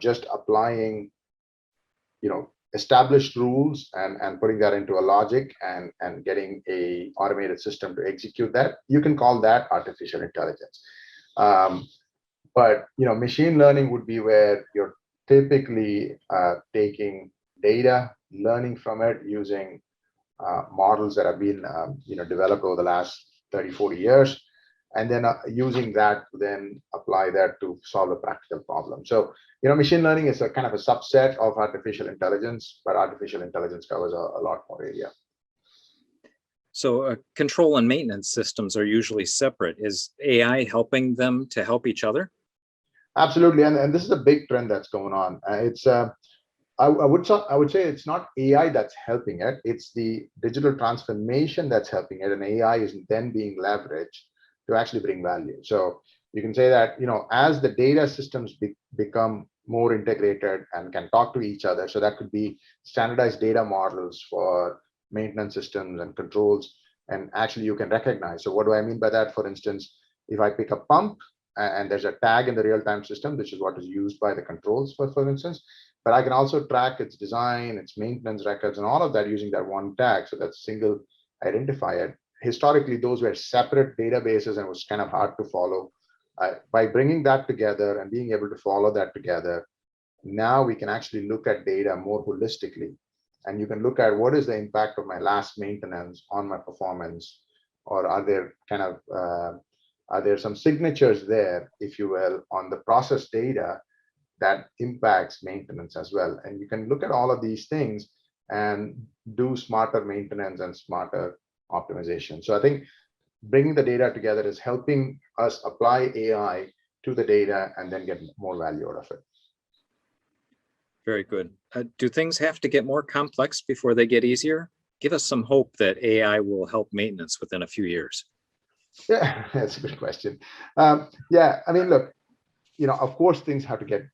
just applying, established rules and putting that into a logic and getting a automated system to execute that, you can call that artificial intelligence. But machine learning would be where you're typically taking data, learning from it using models that have been developed over the last 30, 40 years, and then using that to then apply that to solve a practical problem. So machine learning is a kind of a subset of artificial intelligence, but artificial intelligence covers a lot more area. So control and maintenance systems are usually separate. Is AI helping them to help each other? Absolutely, and this is a big trend that's going on. I would say it's not AI that's helping it; it's the digital transformation that's helping it, and AI is then being leveraged to actually bring value. So you can say that as the data systems become more integrated and can talk to each other, so that could be standardized data models for maintenance systems and controls, and actually you can recognize. So what do I mean by that? For instance, if I pick a pump and there's a tag in the real-time system, which is what is used by the controls, for instance, but I can also track its design, its maintenance records, and all of that using that one tag. So that's single identifier. Historically, those were separate databases and it was kind of hard to follow. By bringing that together and being able to follow that together, now we can actually look at data more holistically. And you can look at what is the impact of my last maintenance on my performance, or are there some signatures there, if you will, on the process data that impacts maintenance as well. And you can look at all of these things and do smarter maintenance and smarter optimization. So I think bringing the data together is helping us apply AI to the data and then get more value out of it. Very good. Do things have to get more complex before they get easier? Give us some hope that AI will help maintenance within a few years. Yeah, that's a good question. Yeah, I mean, look, of course, things have to get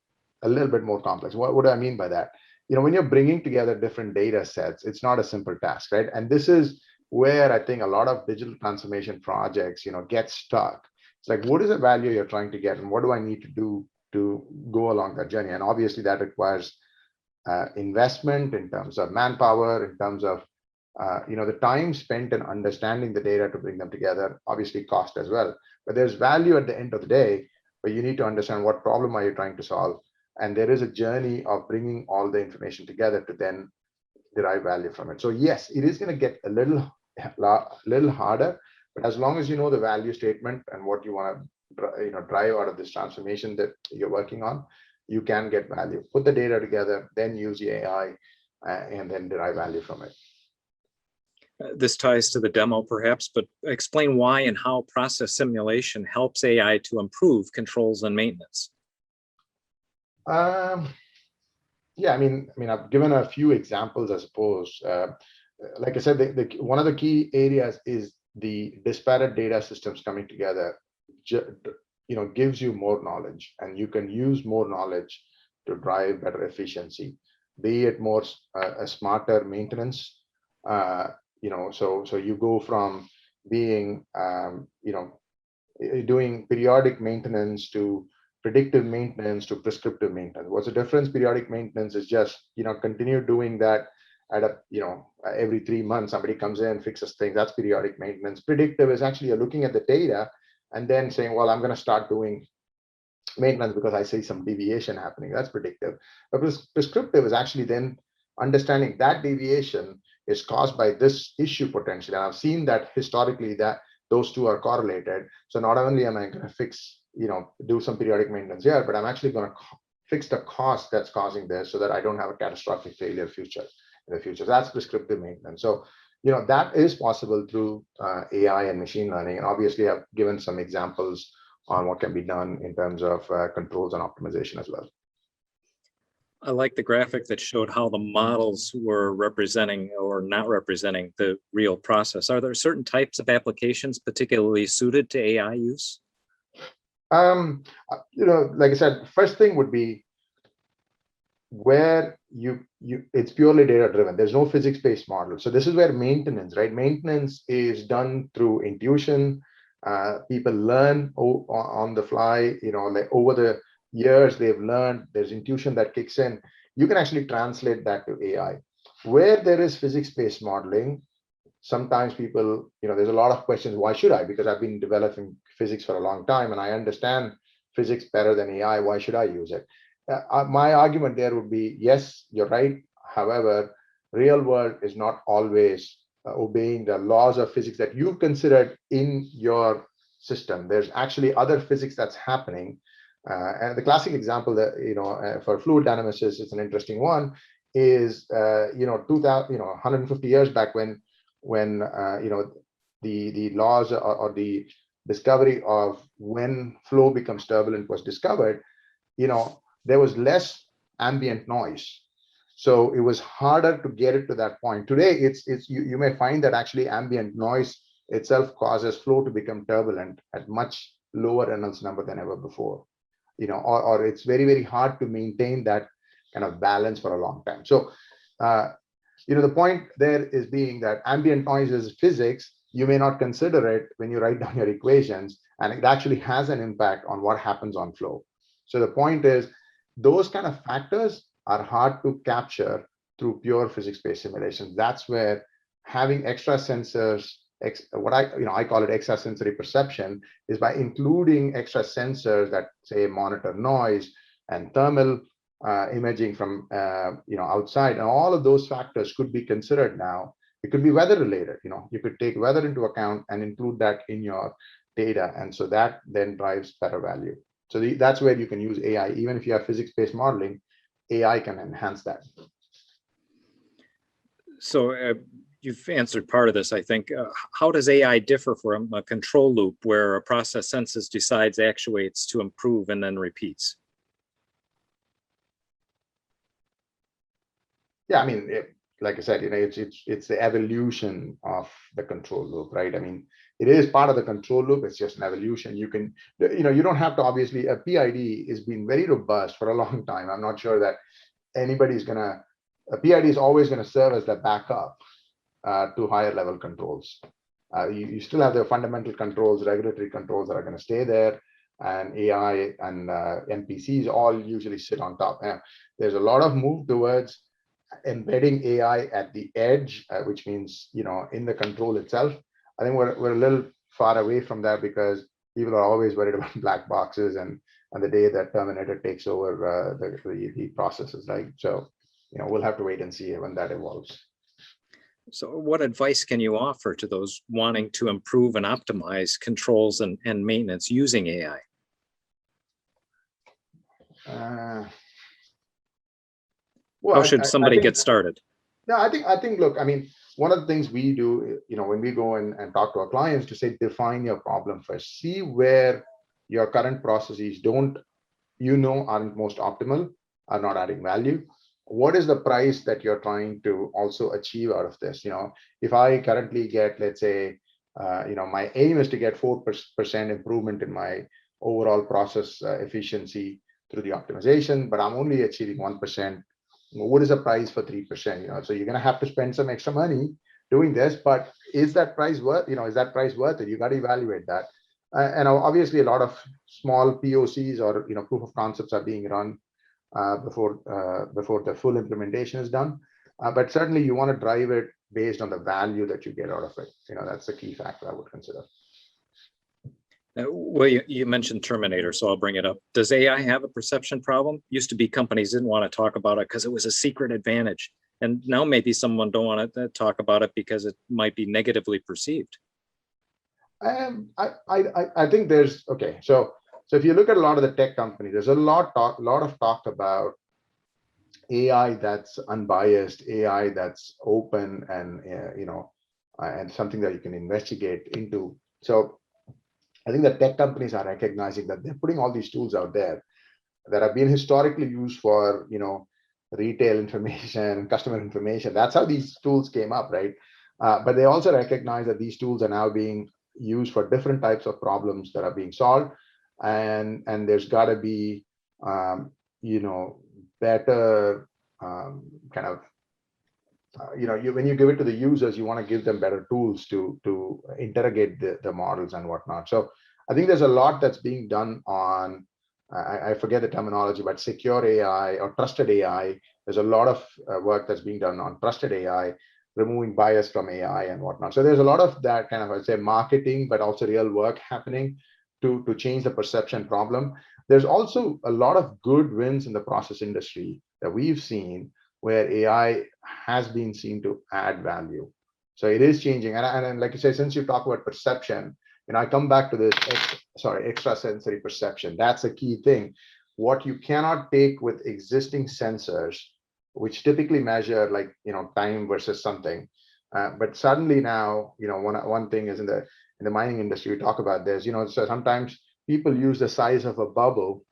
a little bit more complex. What do I mean by that? When you're bringing together different data sets, it's not a simple task, right? And this is where I think a lot of digital transformation projects, get stuck. It's like, what is the value you're trying to get, and what do I need to do to go along that journey? And obviously, that requires investment in terms of manpower, in terms of the time spent in understanding the data to bring them together. Obviously, cost as well. But there's value at the end of the day, but you need to understand what problem are you trying to solve. And there is a journey of bringing all the information together to then derive value from it. So yes, it is going to get a little harder, but as long as you know the value statement and what you want to drive out of this transformation that you're working on, you can get value. Put the data together, then use the AI, and then derive value from it. This ties to the demo perhaps, but explain why and how process simulation helps AI to improve controls and maintenance. Yeah, I mean, I've given a few examples, I suppose. Like I said, one of the key areas is the disparate data systems coming together. Gives you more knowledge, and you can use more knowledge to drive better efficiency. Be it more a smarter maintenance. So you go from being doing periodic maintenance to predictive maintenance to prescriptive maintenance. What's the difference? Periodic maintenance is just continue doing that at every 3 months somebody comes in, fixes things. That's periodic maintenance. Predictive is actually you're looking at the data and then saying, well, I'm going to start doing maintenance because I see some deviation happening. That's predictive. But prescriptive is actually then understanding that deviation is caused by this issue potentially. And I've seen that historically that those two are correlated. So not only am I going to fix, do some periodic maintenance here, but I'm actually going to fix the cost that's causing this so that I don't have a catastrophic failure in the future. That's prescriptive maintenance. So, that is possible through AI and machine learning. And obviously I've given some examples on what can be done in terms of controls and optimization as well. I like the graphic that showed how the models were representing or not representing the real process. Are there certain types of applications particularly suited to AI use? Like I said, first thing would be where it's purely data driven. There's no physics-based model. So this is where maintenance, right? Maintenance is done through intuition. People learn on the fly, like over the years they've learned. There's intuition that kicks in. you can actually translate that to AI. Where there is physics-based modeling, sometimes people, there's a lot of questions, why should I? Because I've been developing physics for a long time and I understand physics better than AI, why should I use it? My argument there would be, yes, you're right. However, real world is not always obeying the laws of physics that you've considered in your system. There's actually other physics that's happening. And the classic example that, for fluid dynamicists, it's an interesting one, is, 150 years back when the laws or the discovery of when flow becomes turbulent was discovered, there was less ambient noise. So it was harder to get it to that point. Today, you may find that actually ambient noise itself causes flow to become turbulent at much lower Reynolds number than ever before. Or it's very, very hard to maintain that kind of balance for a long time. So, the point there is being that ambient noise is physics. You may not consider it when you write down your equations, and it actually has an impact on what happens on flow. So the point is, those kind of factors are hard to capture through pure physics-based simulations. That's where having extra sensors, what I call it extrasensory perception, is by including extra sensors that say monitor noise and thermal imaging from outside, and all of those factors could be considered now. It could be weather related. You could take weather into account and include that in your data, and so that then drives better value. So that's where you can use AI. Even if you have physics-based modeling, AI can enhance that. So you've answered part of this, I think. How does AI differ from a control loop where a process senses, decides, actuates to improve, and then repeats? Yeah, I mean, like I said, it's the evolution of the control loop, right? I mean, it is part of the control loop. It's just an evolution. You can, you don't have to, obviously, a PID has been very robust for a long time. I'm not sure that a PID is always going to serve as the backup to higher level controls. You still have the fundamental controls, regulatory controls that are going to stay there, and AI and MPCs all usually sit on top. There's a lot of move towards embedding AI at the edge, which means, in the control itself. I think we're a little far away from that because people are always worried about black boxes and the day that Terminator takes over the processes, right? So, we'll have to wait and see when that evolves. So what advice can you offer to those wanting to improve and optimize controls and maintenance using AI? How should somebody get started? No, I think, look, I mean, one of the things we do, when we go and talk to our clients, to say, define your problem first. See where your current processes aren't most optimal, are not adding value. What is the price that you're trying to also achieve out of this? If I currently get, let's say, my aim is to get 4% improvement in my overall process efficiency through the optimization, but I'm only achieving 1%. What is the price for 3%? So you're going to have to spend some extra money doing this, but is that price worth? Is that price worth it? You got to evaluate that. And obviously, a lot of small POCs or proof of concepts are being run before the full implementation is done. But certainly, you want to drive it based on the value that you get out of it. That's the key factor I would consider. Well, you mentioned Terminator, so I'll bring it up. Does AI have a perception problem? Used to be companies didn't want to talk about it because it was a secret advantage. And now maybe someone don't want to talk about it because it might be negatively perceived. I think there's, okay. So if you look at a lot of the tech companies, there's a lot of talk about AI that's unbiased, AI that's open, and and something that you can investigate into. So I think that tech companies are recognizing that they're putting all these tools out there that have been historically used for, retail information, customer information. That's how these tools came up, right? But they also recognize that these tools are now being used for different types of problems that are being solved, and there's got to be, better kind of. When you give it to the users, you want to give them better tools to interrogate the models and whatnot. So I think there's a lot that's being done on I forget the terminology, but secure AI or trusted AI. There's a lot of work that's being done on trusted AI, removing bias from AI and whatnot. So there's a lot of that kind of, I'd say, marketing, but also real work happening to change the perception problem. There's also a lot of good wins in the process industry that we've seen where AI has been seen to add value. So it is changing. And like you say, since you talk about perception, I come back to this, extrasensory perception. That's a key thing. What you cannot take with existing sensors, which typically measure like, time versus something. But suddenly now, one thing is in the mining industry, we talk about this, so sometimes people use the size of a bubble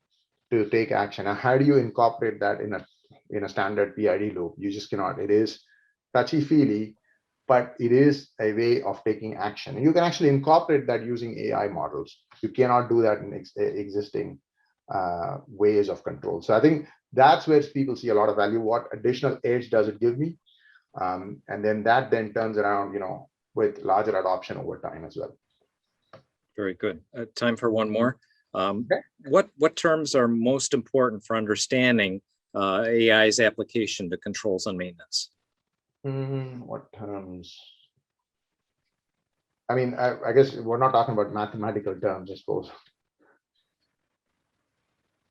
to take action. And how do you incorporate that in a standard PID loop? You just cannot. It is touchy-feely, but it is a way of taking action. And you can actually incorporate that using AI models. You cannot do that in existing ways of control. So I think that's where people see a lot of value. What additional edge does it give me? And then that then turns around, with larger adoption over time as well. Very good. Time for one more. Okay. What terms are most important for understanding AI's application to controls and maintenance? What terms? I mean, I guess we're not talking about mathematical terms, I suppose.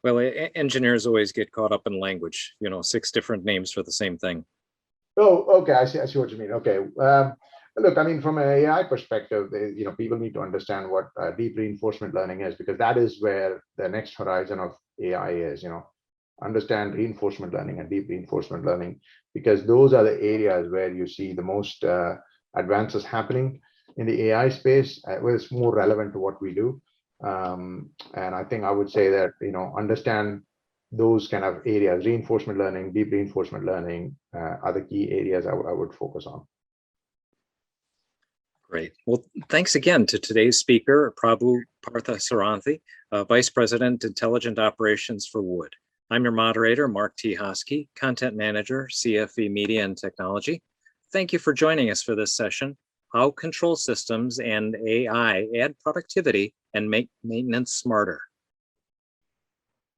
Well, engineers always get caught up in language, 6 different names for the same thing. Oh, okay. I see what you mean. Okay. Look, I mean, from an AI perspective, people need to understand what deep reinforcement learning is, because that is where the next horizon of AI is, understand reinforcement learning and deep reinforcement learning, because those are the areas where you see the most advances happening in the AI space, where it's more relevant to what we do. And I think I would say that, understand those kind of areas, reinforcement learning, deep reinforcement learning, are the key areas I would focus on. Great. Well, thanks again to today's speaker, Prabhu Parthasarathy, Vice President, Intelligent Operations for Wood. I'm your moderator, Mark T. Hosky, Content Manager, CFE Media and Technology. Thank you for joining us for this session, How Control Systems and AI Add Productivity and Make Maintenance Smarter.